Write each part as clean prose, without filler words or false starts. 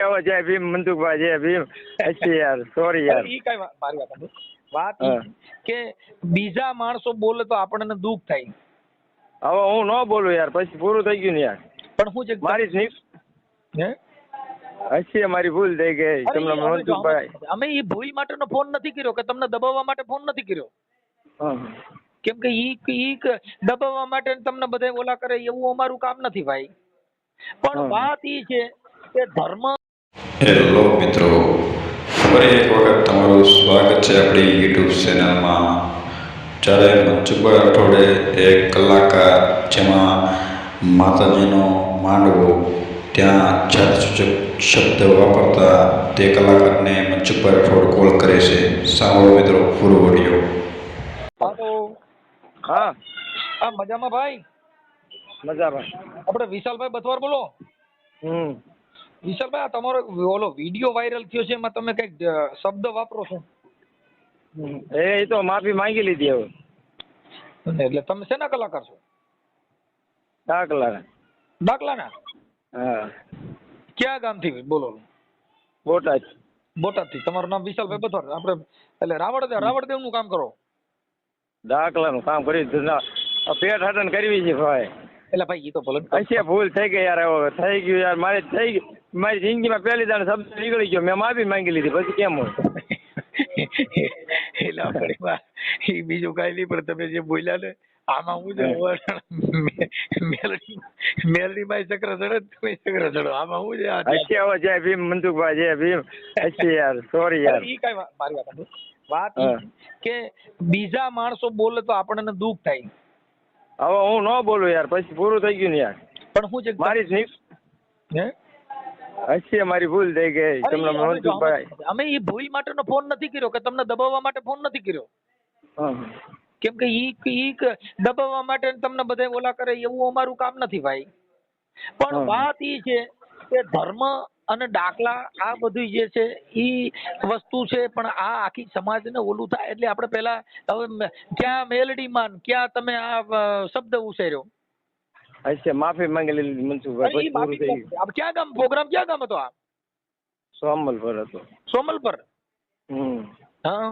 જય ભીમ મનસુખભાઈ, જય ભીમ. અચ્છી યાર, સોરી યાર. ઈ કઈ મારી વાત સાંભળો. વાત ઈ કે બીજા માણસો બોલે તો આપણને દુઃખ થાય. હવે હું ન બોલું યાર, પછી પૂરું થઈ ગયું ને યાર. પણ હું છે મારી હે અચ્છી મારી ભૂલ થઈ ગઈ. તમને મનસુખભાઈ, અમે ઈ ભૂલ માટેનો ફોન નથી કર્યો કે તમને દબાવવા માટે ફોન નથી કર્યો. કેમ કે ઈ દબાવવા માટે તમને બધા ઓલા કરે એવું અમારું કામ નથી ભાઈ. પણ વાત ઈ છે કે ધર્મ. હેલો મિત્રો, ફરી એક વખત તમારું સ્વાગત છે આપણી યુટ્યુબ ચેનલમાં. જ્યારે મનસુખભાઈ રાઠોડે એક કલાકાર જેમાં માતાજીનો માંડવો ત્યાં જાતિસૂચક શબ્દ વાપરતા તે કલાકારને મનસુખભાઈ રાઠોડ કોલ કરે છે. સાંભળો મિત્રો પૂરો વિડીયો. હાલો. હા હા, મજામાં ભાઈ? મજામાં. આપણે વિશાલભાઈ બથવાર બોલો. વિશાલભાઈ, આ તમારો ઓલો વિડીયો વાયરલ થયો છે, એમાં તમે કઈક શબ્દ વાપરો છો. એ તો માફી માંગી લીધી હવે. એટલે તમે શેના કલાકાર છો? દાખલાના? હા. ક્યાં ગામથી બોલો? બોટાદ. બોટાદથી. તમારું નામ વિશાલભાઈ બથવાર. આપણે એટલે રાવળદેવ નું કામ કરો? દાખલાનું કામ કરી પેટ હટન કરવી છે ભાઈ. એટલે ભાઈ એ તો ભલે અચ્છા ભૂલ થઈ ગઈ યાર. હવે થઈ ગયું યાર, મારી જિંદગીમાં પહેલી દાડ શબ્દ નીકળી ગયો, મેં માફી માંગી લીધી. પછી કેમ હોય? એટલે આપણે એ બીજું કઈ નહીં, પણ તમે જે બોલ્યા ને આમાં હું છે મેલડી માં ચક્ર ચડે, તમે ચક્ર ચડો. આમાં હું છે અચ્છી હવે જય ભીમ મનસુખભાઈ, જય ભીમ. અચ્છી યાર, સોરી યાર. ઈ કઈ મારી વાત સાંભળો. વાત કે બીજા માણસો બોલે તો આપણને દુઃખ થાય. હવે હું ન બોલું યાર, પછી પૂરું થઈ ગયું ને યાર. પણ હું છે મારી હે અચ્છી મારી ભૂલ થઈ ગઈ. તમને મનસુખભાઈ, અમે ઈ ભૂલ માટેનો ફોન નથી કર્યો કે તમને દબાવવા માટે ફોન નથી કર્યો. કેમ કે ઈ દબાવવા માટે તમને બધા ઓલા કરે એવું અમારું કામ નથી ભાઈ. પણ વાત ઈ છે કે ધર્મ અને દાખલા આ બધું જે છે ઈ વસ્તુ છે, પણ આ આખી સમાજને ઓલું થાય એટલે આપણે પેલા હવે ક્યાં મેલડીમાં ક્યાં તમે આ શબ્દ ઉછેર્યો. અચ્છા માફી માંગી લીધી મનસુખભાઈ, પછી પૂરું થઈ ગયું. ક્યાં ગામ પ્રોગ્રામ ક્યાં ગામ હતો? આ સોમલપર હતો. સોમલપર? હા.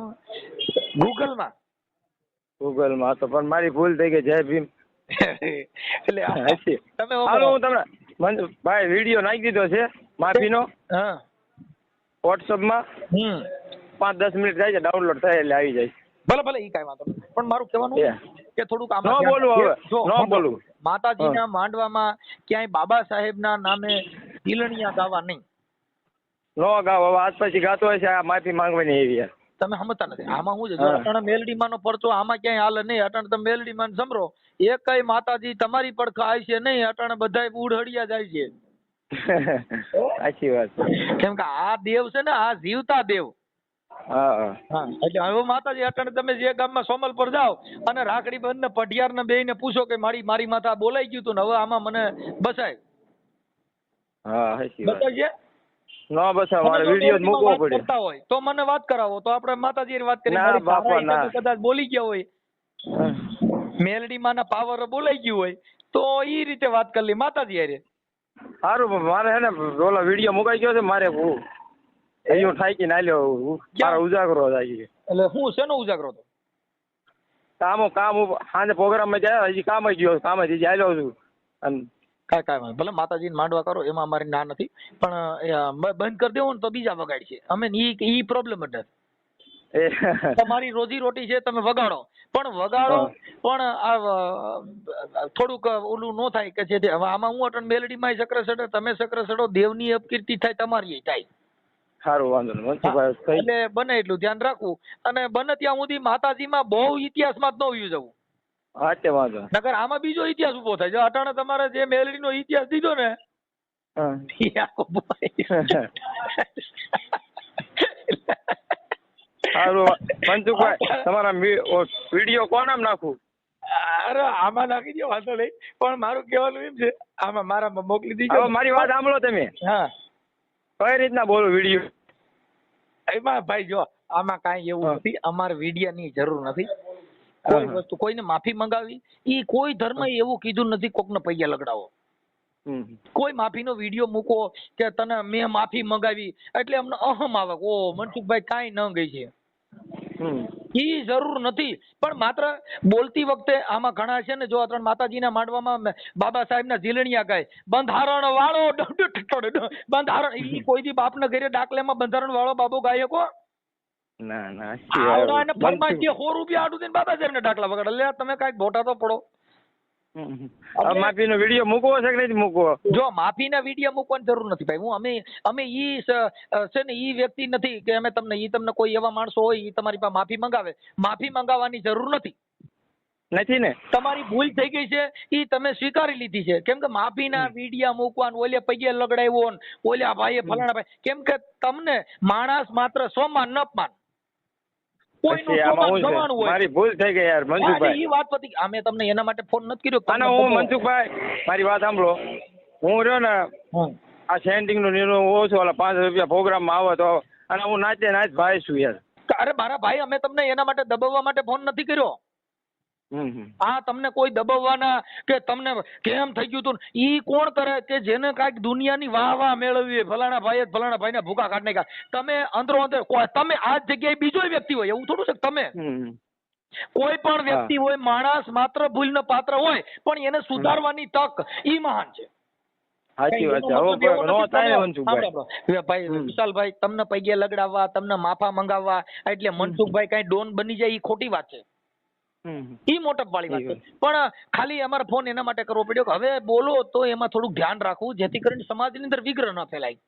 ગૂગલમાં હતો, પણ મારી ભૂલ થઈ ગઈ. જય ભીમ. એટલે તમે હું તમને ભાઈ વિડીયો નાખી દીધો છે માફીનો. હા. વોટ્સઅપમાં 5-10 મિનિટ થાય છે, ડાઉનલોડ થાય એટલે આવી જાય. ભલે ભલે ઈ કઈ વાંધો નહીં. પણ મારું કહેવાનું કે થોડુંક આમાં ન બોલું હવે, ન બોલું. માતાજીના માંડવામાં ક્યાંય બાબા સાહેબના નામે તિલણિયા ગાવા નહીં. નો ગાવ. હવે આજ પછી ગાતો હોય છે, આ માફી માંગવાની એવી યાર. તમે સમજતા નથી. આમાં શું છે, જો અટાણે મેલડીમાં નો પરચો આમાં ક્યાંય હાલે નહીં. અટાણે તમે મેલડીમાં સમરો એકય માતાજી તમારી પડખા આવી છે નહીં. અટાણે બધાય ઉડહડિયા જાય છે. સાચી વાત. કેમ કે આ દેવ છે ને, આ જીવતા દેવ. હા. એટલે હવે માતાજી અટાણે તમે જે ગામમાં સોમલ પર જાઓ અને રાખડી બંધ ને પઢિયાર ને બેય ને પૂછો કે મારી માથા બોલાઈ ગયું તું ને હવે આમાં મને બસાય. હા સાચી વાત. બસાય ન બસ મારે વિડીયો મૂકવો પડે. હોય તો મને વાત કરાવો, તો આપણે માતાજી વાત કરીએ. ના બાપા ના. કદાચ બોલી ગયા હોય, મેલડી માં ના પાવર બોલાઈ ગયું હોય, તો ઈ રીતે વાત કરી લે માતાજી હારે. સારું. મારે હે ને ઓલા વિડીયો મુકાઈ ગયો છે, મારે હું ઠાકી ના લ્યો. મારો ઉજાગરો થાય. એટલે હું શેનો ઉજાગરો હતો? કામ સાંજે પ્રોગ્રામ માં જાય, હજી કામ ગયો, કામ હજી આવ્યો છું. કાંઈ ભલે માતાજીને માંડવા કરો, એમાં અમારી ના નથી, પણ બંધ કરી દેવું ને તો બીજા વગાડ છે. અમે ઈ પ્રોબ્લેમ જ નથી. તમારી રોજી રોટી છે, તમે વગાડો, પણ આ થોડુંક ઓલું ન થાય કે છે હવે આમાં હું અટણ મેલડીમાં ચક્ર ચડે, તમે ચક્ર ચડો, દેવની અપકીર્તિ થાય, તમારી થાય. સારું, વાંધો નહીં. એટલે બને એટલું ધ્યાન રાખવું, અને બને ત્યાં સુધી માતાજીમાં બહુ ઇતિહાસમાં જ ન વયું જવું. હા વાંધો. નકર આમાં બીજો ઇતિહાસ ઉભો થાય. જો અટાણે તમારે જે મેલડીનો ઇતિહાસ દીધો ને, સારું મનસુખભાઈ, તમારા વિડીયો કોણ આમ નાખું? અરે આમાં નાખી દો, વાંધો નહીં. પણ મારું કહેવાનું એમ છે, આમાં મારામાં મોકલી દીધો. મારી વાત સાંભળો તમે. હા. કઈ રીતના બોલો વિડીયો? એમાં ભાઈ જો આમાં કાંઈ એવું નથી. અમારે વિડીયાની જરૂર નથી. કોઈ વસ્તુ કોઈને માફી મંગાવી, ઈ કોઈ ધર્મ એવું કીધું નથી કોકને પૈયા લગડાવો. કોઈ માફીનો વિડીયો મૂકો કે તને મેં માફી મંગાવી એટલે અમને અહમ આવે ઓ મનસુખભાઈ કાંઈ ન ગઈ છે. ઈ જરૂર નથી, પણ માત્ર બોલતી વખતે આમાં ઘણા છે ને જો ત્રણ માતાજીના માંડવામાં બાબા સાહેબના ઝીલણિયા ગાય બંધારણ વાળો બંધારણ, ઈ કોઈ દી બાપના ઘરે ડાકલેમાં બંધારણ વાળો બાબો ગાય કો ના ના આવડા ને ફરમાઈશ કે 100 રૂપિયા આડું દઈને બાબા સાહેબના ડાકલા વગાડે. લે તમે કાંઈક બોટા તો પડો. માફીનો વિડીયો મૂકવો છે કે નથી મૂકવો? જો માફીના વિડીયો મૂકવાની જરૂર નથી ભાઈ. હું અમે ઈ છે ને ઈ વ્યક્તિ નથી કે અમે તમને કોઈ એવા માણસો હોય ઈ તમારી પાસે માફી મંગાવે. માફી મંગાવવાની જરૂર નથી. નથી ને? તમારી ભૂલ થઈ ગઈ છે ઈ તમે સ્વીકારી લીધી છે. કેમ કે માફીના વિડીયા મૂકવાનું ઓલે પગે લગડાવ્યો ને ઓલા ભાઈએ ફલાણા ભાઈ, કેમ કે તમને માણસ માત્ર સોમાન ન અપમાન મારી ભૂલ થઈ ગઈ યાર મનસુખભાઈ. ઈ વાત પતી. અમે તમને એના માટે ફોન નથી કર્યો. અને હું મનસુખભાઈ મારી વાત સાંભળો, હું રહ્યો ને આ સેન્ટિંગ નો નિર્ણય ઓછો ઓલા 5 રૂપિયા પ્રોગ્રામ માં આવે તો, અને હું નાચે નાચ ભાઈ છું યાર. અરે મારા ભાઈ અમે તમને એના માટે દબાવવા માટે ફોન નથી કર્યો. આ તમને કોઈ દબાવવાના કે તમને કેમ થઈ ગયું તું ઈ કોણ કરે કે જેને કાંઈક દુનિયાની વાહ મેળવી ફલાણા ભાઈને ભૂખા કાઢ નાખ્યા. તમે અંદરો અંદર તમે આ જગ્યાએ બીજો વ્યક્તિ હોય એવું થોડું છે કે તમે કોઈ પણ વ્યક્તિ હોય માણસ માત્ર ભૂલનો પાત્ર હોય પણ એને સુધારવાની તક ઈ મહાન છે. ભાઈ વિશાલભાઈ તમને પૈગે લગડાવવા તમને માફા મંગાવવા એટલે મનસુખભાઈ કઈ ડોન બની જાય ઈ ખોટી વાત છે. ઈ મોટપ વાળી વાત છે. પણ ખાલી અમારો ફોન એના માટે કરવો પડ્યો કે હવે બોલો તો એમાં થોડુંક ધ્યાન રાખવું જેથી કરીને સમાજની અંદર વિગ્રહ ન ફેલાય.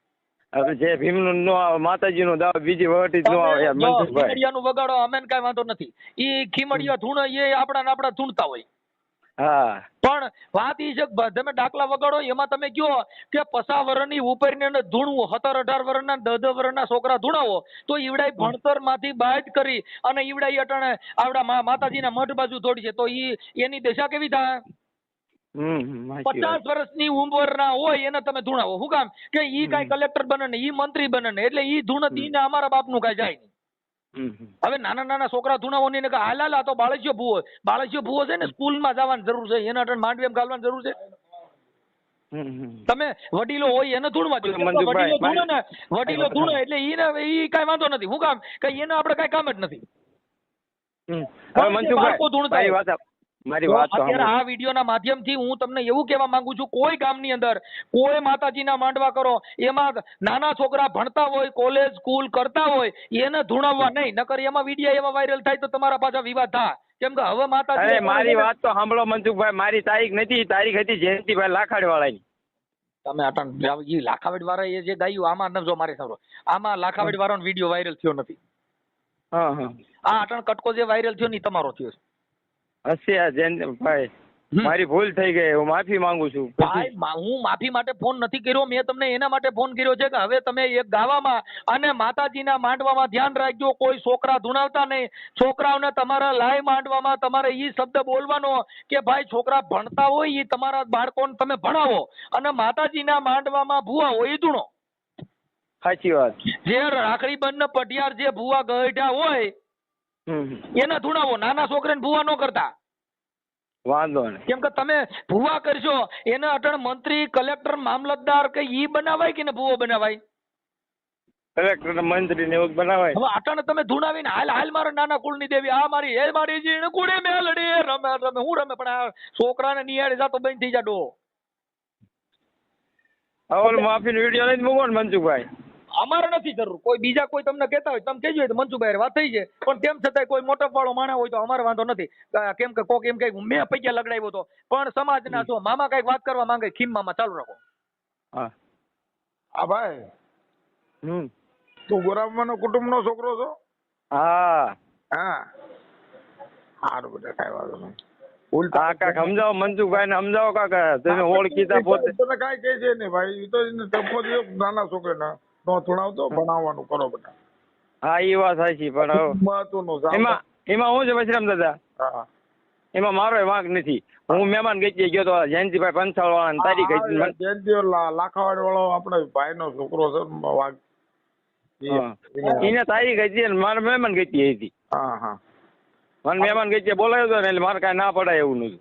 હવે જે ભીમનું નો આવે માતાજીનું દાવ બીજી વટી જ નો આવે યાર મનસુખભાઈ. ખીમડિયાનું વગાડો અમેન કાંઈ વાંધો નથી. ઈ ખીમડિયા ધૂણ એ આપણા ધૂણતા હોય. હા પણ વાત ઈ છે કે તમે ડાકલા વગાડો એમાં તમે કયો કે 50 વર્ષની ઉપરને ધૂણવું 17 18 વર્ષના 10 વર્ષના છોકરા ધૂણાવો તો ઈવડાઈ ભણતર માંથી બાદ કરી અને ઈવડાઈ અટાણે આવડા માતાજીના મઠ બાજુ દોડી છે તો એની દશા કેવી થાય? 50 વર્ષની ઉંમરના હોય એને તમે ધૂણાવો. શું કામ કે ઈ કાંઈ કલેક્ટર બને ને ઈ મંત્રી બને ને એટલે ઈ ધૂણત ઈને અમારા બાપનું કાંઈ જાય નહીં. હવે નાના છોકરા ધૂણાવો નહીં કે હાલ તો બાળકીઓ ભૂવો છે ને સ્કૂલમાં જવાની જરૂર છે એના અટણ માંડવી એમ ગાલવાની જરૂર છે. તમે વડીલો હોય એને ધૂણવા જોઈએ. વડીલો ધૂણે એટલે ઈ કાંઈ વાંધો નથી. શું કામ કે એને આપણે કાંઈ કામ જ નથી. અત્યારે આ વિડીયોના માધ્યમથી હું તમને એવું કહેવા માંગુ છું કોઈ ગામની અંદર કોઈ માતાજીના માંડવા કરો એમાં નાના છોકરા ભણતા હોય કોલેજ સ્કૂલ કરતા હોય એને ધૂણાવવા નહીં. નકર એમાં વિડીયો એવા વાયરલ થાય તો તમારા પાછા વિવાદ થાય. કેમ કે હવે માતાજી મારી વાત તો સાંભળો મનસુખભાઈ, મારી તારીખ નથી, તારીખ હતી જયંતિભાઈ લાખાડ વાળાની. તમે અટણ લાખાવડ વાળા એ જે ગાયું આમાં નજો મારે સાંભળો આમાં લાખાવડ વાળાનો વિડીયો વાયરલ થયો નથી. આ અટણ કટકો જે વાયરલ થયો ને તમારો થયો છે. હશે જયંતિભાઈ મારી ભૂલ થઈ ગઈ, હું માફી માંગુ છું. ભાઈ હું માફી માટે ફોન નથી કર્યો. મેં તમને એના માટે ફોન કર્યો છે કે હવે તમે એક ગાવામાં અને માતાજીના માંડવામાં ધ્યાન રાખજો. કોઈ છોકરા ધૂણાવતા નહીં. છોકરાઓને તમારા લાય માંડવામાં તમારે ઈ શબ્દ બોલવાનો કે ભાઈ છોકરા ભણતા હોય ઈ તમારા બાળકોને તમે ભણાવો અને માતાજીના માંડવામાં ભૂવા હોય ઈ ધૂણો. સાચી વાત. જે રાખડી બંધ પટિયાર જે ભૂવા ગઢ્યા હોય એને ધૂણાવો. નાના છોકરાને ભૂવા ન કરતા. વાંધો નહીં. કેમ કે તમે ભૂવા કરશો એને અટણ મંત્રી કલેક્ટર મામલતદાર કે ઈ બનાવાય કે ને ભૂવો બનાવાય? કલેક્ટર મંત્રી ને એવું બનાવાય. હવે અટણ તમે ધૂણાવીને હાલ મારા નાના કુળની દેવી આ મારી એ મારી જીણ કુળે મેલડી રમે હું રમે પણ આ છોકરાને નિહાળે જાતો બંધ થઈ જાડો. હવે માફીનો વિડીયો લઈને મૂકો ને મનસુખભાઈ. અમારે નથી જરૂર. કોઈ બીજા કોઈ તમને કહેતા હોય તમે કહેજો તો મનસુખભાઈ વાત થઈ છે પણ તેમ છતાંય કોઈ મોટપ વાળો માણસ હોય તો અમારે વાંધો નથી. કેમ કે કોક એમ કઈ મેં પૈસા લગડાવ્યો હતો પણ સમાજના છો મામા કઈક વાત કરવા માંગે ખીમ મામા ચાલુ રાખો. હા ભાઈ તું ગોરામાનો કુટુંબનો છોકરો છો? હા સારું બેટા કાંઈ વાંધો નહીં. કાકા સમજાવો મનસુખભાઈ ને સમજાવો કાકા તમે ઓળખીતા પોતે. તમે કાંઈ કહે છે ને ભાઈ તો નાના છોકરાને નો ધૂણાવતો ભણાવવાનું કરો બેટા. હા એ વાત સાચી પણ એમાં શું છે બશરામ દાદા એમાં મારો વાંક નથી. હું મહેમાન ગઈ ગયો તો જયંતિભાઈ પંચાળ વાળા તારીખ જયંતિ લાખાવાડ વાળો આપણે ભાઈ નો છોકરો છે વાઘ એને તારીખ હતી મારે મહેમાન ગઈ હતી. મને મહેમાન ગઈ બોલાવ્યો હતો ને એટલે મારે કાંઈ ના પડાય એવું નથી.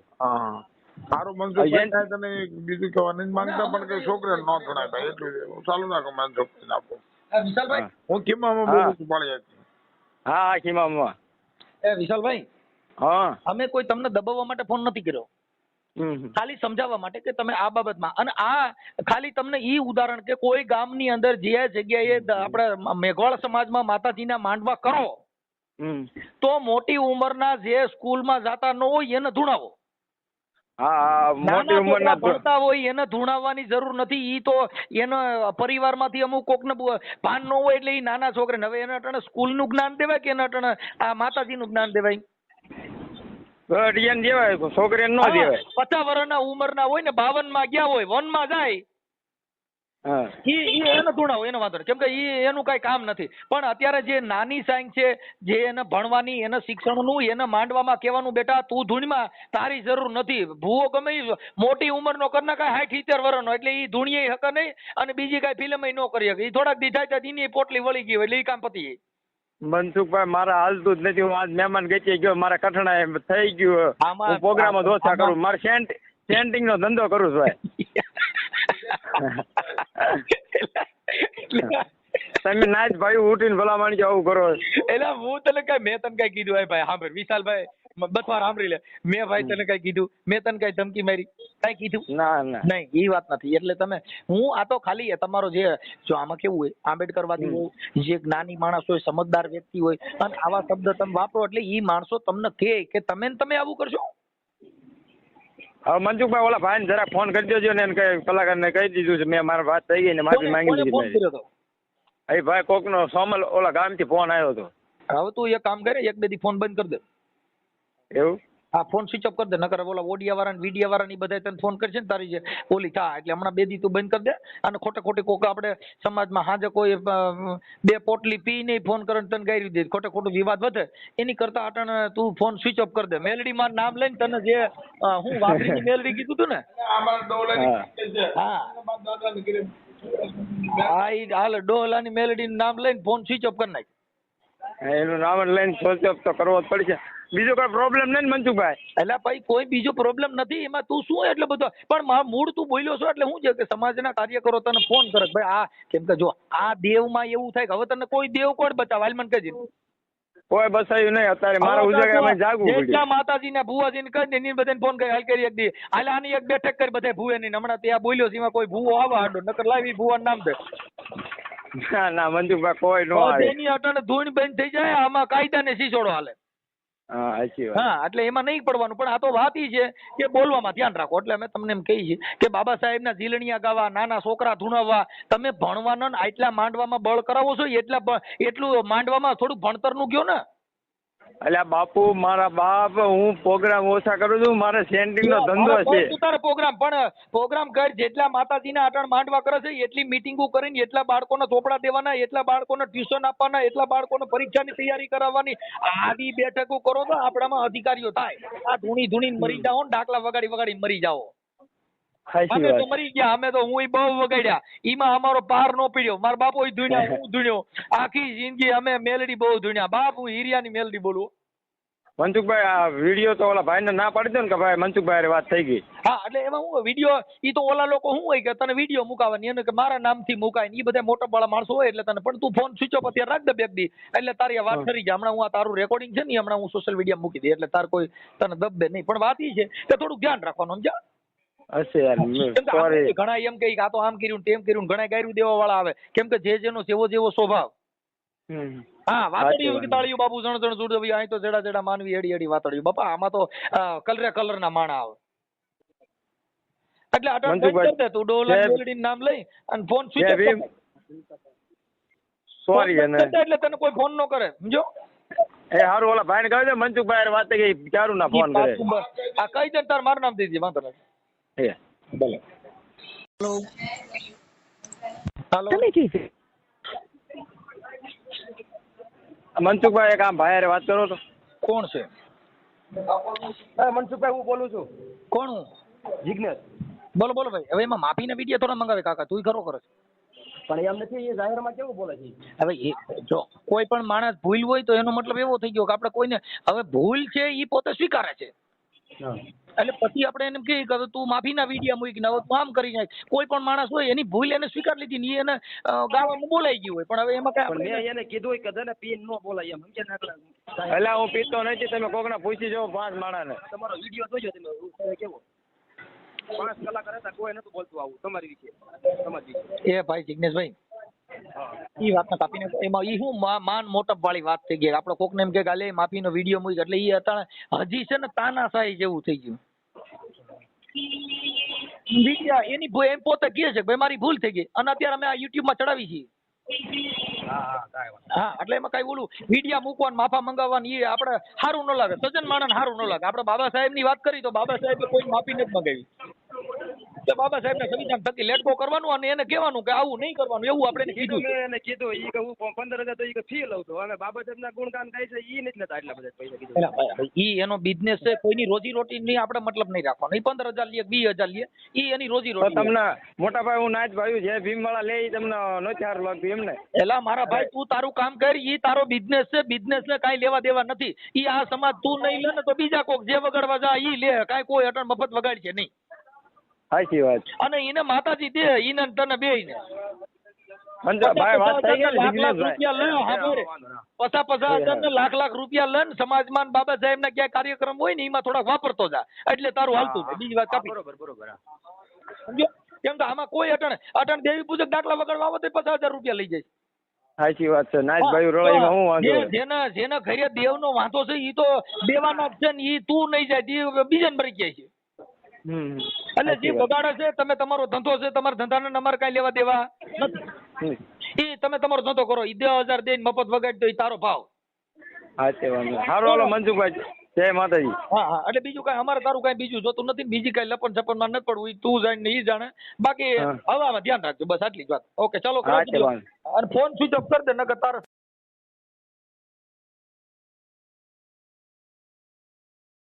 મારું મનસુખભાઈ થાય તને બીજું કહેવા નથી માંગતા પણ કે છોકરાને ન ગણાય ભાઈ એટલું ચાલુ રાખો મનસુખભાઈને આપો. વિશાલભાઈ હું કિમ્મામાં બોલું છું પાળિયાથી. હા હા ખીમામાં. વિશાલભાઈ હા અમે કોઈ તમને દબાવવા માટે ફોન નથી કર્યો, ખાલી સમજાવવા માટે કે તમે આ બાબતમાં, અને આ ખાલી તમને ઈ ઉદાહરણ કે કોઈ ગામની અંદર જે જગ્યાએ આપણે મેઘવાળ સમાજમાં માતાજીના માંડવા કરો તો મોટી ઉંમરના જે સ્કૂલમાં જાતા ન હોય એને ધૂણાવો. હા મોટી ઉંમરના ભણતા હોય એને ધૂણાવવાની જરૂર નથી. ઈ તો એના પરિવારમાંથી અમુક કોકને ભાન ન હોય એટલે ઈ નાના છોકરાને હવે એને અટાણે સ્કૂલનું જ્ઞાન દેવાય કે એને અટાણે આ માતાજીનું જ્ઞાન દેવાય? દેવાય છોકરીને ન દેવાય. 50 વર્ષના ઉંમરના હોય ને 52 માં ગયા હોય, વનમાં જાય એને ધૂણાવો, એને વાંધો નહીં, કેમ કે એનું કઈ કામ નથી. પણ અત્યારે જે નાની સાઈન છે, જે એને ભણવાની, એને શિક્ષણનું, એને માંડવામાં કહેવાનું બેટા તું ધૂણીમાં તારી જરૂર નથી. ભૂવો ગમે મોટી ઉંમરનો કરના કાંઈ 60-70 વર્ષનો એટલે ઈ ધૂણીએ હક નહીં અને બીજી કાંઈ ફિલ્મ ન કરી શકે. ઈ થોડાક દી થાય એની પોટલી વળી ગઈ એટલે ઈ કામ પતી જાય. મનસુખભાઈ મારા હાલતું જ નથી. હું આજ મહેમાન ગઈ ગયો, મારા કઠણા થઈ ગયું. હું પ્રોગ્રામો ઓછા કરું, મારે સેન્ટિંગ નો ધંધો કરું છું. તમે નાચ ભાઈ ઉઠીને ભલામણ કે આવું કરો એટલે હું તને કઈ મેં તને કઈ કીધું? ભાઈ સાંભળ વિશાલભાઈ, બસવાર સાંભળી લે. મેં ભાઈ તને કઈ કીધું? મેં તને કઈ ધમકી મારી? કઈ કીધું? ના ના નહીં, એ વાત નથી. એટલે તમે હું આ તો ખાલી તમારો જે જો આમાં કેવું હોય, આંબેડકરવાદી હોય, જે જ્ઞાની માણસ હોય, સમજદાર વ્યક્તિ હોય, અને આવા શબ્દ તમે વાપરો એટલે ઈ માણસો તમને કહે કે તમે આવું કરશો. હવે મનસુખભાઈ ઓલા ભાઈ જરા ફોન કરી દેજો ને કઈ કલાકારને કહી દીધું છે મેં, મારી વાત થઈ ગઈ ને માફી માંગી લીધી. એ ભાઈ કોકનો સોમલ ઓલા ગામથી ફોન આવ્યો હતો. હવે તું એક કામ કરે, 1-2 દી ફોન બંધ કરી દે. એવું? હા, ફોન સ્વિચ ઓફ કરી દે. નકર ઓલા ઓડિયા વાળા વિડિયા વાળા ની બધા તને ફોન કરશે ને તારી જે ઓલી થા એટલે હમણાં 2 દી તું બંધ કરી દે. અને ખોટે કોક આપણે સમાજમાં હાજે કોઈ 2 પોટલી પી નહીં ફોન કરે તને ગાયરી દે, ખોટું વિવાદ વધે એની કરતા અટાણે તું ફોન સ્વિચ ઓફ કરી દે. મેલડી માં નામ લઈને તને જે હું વાપરીની મેલડી કીધું તું ને, હાલ ડોલાની મેલડી નું નામ લઈને ફોન સ્વિચ ઓફ કરી નાખ. એનું નામ લઈને સ્વિચ ઓફ તો કરવો જ પડશે. બીજો કોઈ પ્રોબ્લેમ નહીં ને મનસુખભાઈ? એટલે ભાઈ કોઈ બીજો પ્રોબ્લેમ નથી એમાં. તું શું એટલે બધો પણ મૂળ તું બોલ્યો છો એટલે શું છે કે સમાજના કાર્યકરો તને ફોન કરે ભાઈ આ કેમ કે જો આ દેવમાં એવું થાય કે હવે તને કોઈ દેવ કોણ બચાવે? હાલ મને કહેજે. કોઈ બસાયું નહીં અત્યારે મારા ઉજાગરામાં જાગવું પડ્યું. જેટલા માતાજી ને ભુવાજી ને કહી દે ની બધાને ફોન કરી હાલ કરી એક દી હાલ આની એક બેઠક કરી બધા ભુવે ની હમણાં ત્યાં બોલ્યો છે એમાં કોઈ ભુવો આવા હાડો નકર લાવી ભુવાનું નામ દે. ના ના મનસુખભાઈ કોઈ નો આવે. એની અટાણે ધૂણ બંધ થઈ જાય આમાં કાયદા ને શીશોડો હાલે. હા સાચી વાત. હા એટલે એમાં નહીં પડવાનું. પણ આ તો વાત ઈ છે કે બોલવામાં ધ્યાન રાખો. એટલે અમે તમને એમ કહીએ છીએ કે બાબા સાહેબ ના ઝીલણિયા ગાવા, નાના છોકરા ધૂણાવવા, તમે ભણવાના આટલા માંડવામાં બળ કરાવો છો એટલું માંડવામાં થોડુંક ભણતરનું ગયો ને. એટલે બાપુ મારા બાપ હું પ્રોગ્રામ ઓછા કરું છું, મારે સેન્ટિંગ નો ધંધો છે. તારો પ્રોગ્રામ કર. જેટલા માતાજીના આટણ માંડવા કરે છે એટલી મીટિંગો કરીને એટલા બાળકોને ચોપડા દેવાના, એટલા બાળકોને ટ્યુશન આપવાના, એટલા બાળકોને પરીક્ષાની તૈયારી કરાવવાની. આવી બેઠકો કરો તો આપણામાં અધિકારીઓ થાય. આ ધૂણી મરી જાઓ ને ડાકલા વગાડી મરી જાઓ. અમે તો મરી ગયા, અમે તો હું બહુ વગાડ્યા. એમાં અમારો પાર નો પીડ્યો. મારા બાપો ધૂણ્યા, હું ધૂણ્યો. આખી જિંદગી અમે મેલડી બહુ ધૂણ્યા. બાપ હું હીરિયાની મેલડી બોલું. મનસુખભાઈ આ વિડીયો તો ઓલા ભાઈને ના પાડી દો ને કે ભાઈ મનસુખભાઈ વાત થઈ ગઈ. હા એટલે એમાં હું વિડીયો ઈ તો ઓલા લોકો શું હોય કે તને વિડીયો મુકાવાની એને કે મારા નામથી મુકાય ને એ બધા મોટા બાળા માણસો હોય એટલે તને. પણ તું ફોન સ્વિચ ઓફ અત્યારે રાખ દે 2 દી એટલે તારી વાત કરી જાય. હમણાં હું આ તારું રેકોર્ડિંગ છે ને હમણાં હું સોશિયલ મીડિયા મૂકી દે એટલે તાર કોઈ તને દબે નહીં. પણ વાત ઈ છે કે થોડુંક ધ્યાન રાખવાનું સમજ્યા? હશે યાર ઘણા એમ કહે કે આ તો આમ કર્યું તેમ કર્યું, ઘણા ગાયરું દેવા વાળા આવે કેમ કે જેનો જેવો સ્વભાવ. હા વાતડિયું તાળિયું બાબુ જણ જુડવી અહીં તો જેડા માનવી એડી વાતડિયું બાપા. આમાં તો કલર ના માણા આવે. એટલે અટક કરી દે તું ડોલા મેલડીનું નામ લઈ અને ફોન સ્વિચ ઓફ. સોરી એટલે તને કોઈ ફોન ન કરે સમજો. એ હારું ઓલા ભાઈને કહી દે મનસુખભાઈ વાત થઈ ગઈ ક્યારું ના ફોન કરે. આ કઈ દે તાર મારું નામ દઈ દે વાંધો નથી. ભલે. હેલો મનસુખભાઈ એક આમ ભાઈ વાત કરો તો. કોણ છે? મનસુખભાઈ હું બોલું છું. કોણ? હું જિગ્નેશ. બોલો ભાઈ. હવે એમાં માફીના વિડીયો થોડા મંગાવે કાકા, તું ખરો કરે છે પણ એમ નથી. એ જાહેરમાં કેવું બોલે છે? હવે એ જો કોઈ પણ માણસ ભૂલ હોય તો એનો મતલબ એવો થઈ ગયો કે આપણે કોઈને હવે ભૂલ છે એ પોતે સ્વીકારે છે. એટલે પછી આપણે એને કહીએ કે હવે તું માફીના વિડીયા મૂકીને હવે તું આમ કરી નાખ. કોઈ પણ માણસ હોય એની ભૂલ એને સ્વીકાર લીધી ને એને ગાવામાં બોલાઈ ગયું હોય, પણ હવે એમાં પણ કઈ મેં એને કીધું હોય કે તને પીન ન બોલાય એમ સમજે ને એટલે હું પીતો નથી, તમે કોકને પૂછી જાઓ 5 માણસને. તમારો વિડીયો જોજો તમે કેવો 5 કલાકાર હતા કોઈ નતું બોલતું આવું તમારી વિશે સમાજ વિશે. એ ભાઈ જિગ્નેશભાઈ ઈ વાતને કાપીને એમાં ઈ શું માન મોટપ વાળી વાત થઈ ગઈ. આપણે કોકને એમ કે ગાલે માફીનો વિડીયો મૂકી એટલે ઈ અત્યારે હજી છે ને તાનાશાહી જેવું થઈ ગયું. વિડીયા એની એમ પોતે કહે છે કે ભાઈ મારી ભૂલ થઈ ગઈ અને અત્યારે અમે આ યુટ્યુબમાં ચડાવી છીએ. હા એટલે એમાં કઈ બોલું વિડીયા મૂકવાનું માફા મંગાવવાનું એ આપણે સારું ન લાગે, સજ્જન માણસ સારું ન લાગે. આપણે બાબા સાહેબની વાત કરી તો બાબા સાહેબે કોઈ માફી નથી મંગાવી. તો બાબા સાહેબને સંવિધાન થકી લેટકો કરવાનું અને એને કહેવાનું કે આવું નહીં કરવાનું એવું આપણે કીધું. મેં એને કીધું ઈ કે હું 15,000 તો ઈ કે ફી લઉં છું અને બાબા સાહેબના ગુણગાન ગાય છે ઈ નથી લેતા એટલા બધા પૈસા કીધું. ઈ એનો બિઝનેસ છે, કોઈની રોજી રોટી ની આપણે મતલબ નહીં રાખવાનો. ઈ 15,000 લે 20,000 લે ઈ એની રોજી તો રોટી. તમને મોટા ભાઈ હું નાચ ભાઈ જે ભીમવાળા લે ઈ તમને નથી સારું લાગતું એમને? એલા મારા ભાઈ તું તારું કામ કર, ઈ તારો બિઝનેસ છે, બિઝનેસ ને કાંઈ લેવા દેવા નથી. ઈ આ સમાજ તું નહીં લે ને તો બીજા કોક જે વગાડવા જા ઈ લે, કાંઈ કોઈ અટણ મફત વગાડ છે નહીં. સાચી વાત. અને એને માતાજી દે ઈને ને તને બેયને ભાઈ વાત થઈ ગઈ લાખ ને રૂપિયા લે. હા બોલે 50,000 ને લાખ રૂપિયા લે ને સમાજમાં ને બાબા સાહેબ ના ક્યાંય કાર્યક્રમ હોય ને એમાં થોડાક વાપરતો જા એટલે તારું હાલતું જાય. બીજી વાત કાપી. બરોબર સમજો? કેમ કે આમાં કોઈ અટણ દેવી પૂજક દાખલા વગાડવા આવે તો 50,000 રૂપિયા લઈ જાય. સાચી વાત છે. નાચ ભાઈ રળાઈમાં હું વાંધો? જેના ઘરે દેવનો વાંધો છે ઈ તો દેવાના જ છે ને ઈ તું નહીં જાય બીજાને ભરી જાય છે. એટલે જે બગાડે છે તમે તમારો ધંધો છે, તમારા ધંધાને અમારે કઈ લેવા દેવા નથી. ઈ તમે તમારો ધંધો કરો, ઈ 10,000 દઈને મફત વગાડી દો ઈ તારો ભાવ. સાચી વાત. સારું હાલો મનસુખભાઈ, જય માતાજી. હા એટલે બીજું કઈ અમારે તારું કઈ બીજું જોતું નથી, બીજી કઈ લપન છપન માં નથી પડવું. ઈ તું જાણે ને ઈ જાણે, બાકી હવામાં ધ્યાન રાખજો બસ આટલી જ વાત. ઓકે ચાલો. અને ફોન સ્વિચ ઓફ કરી દે નકર તારે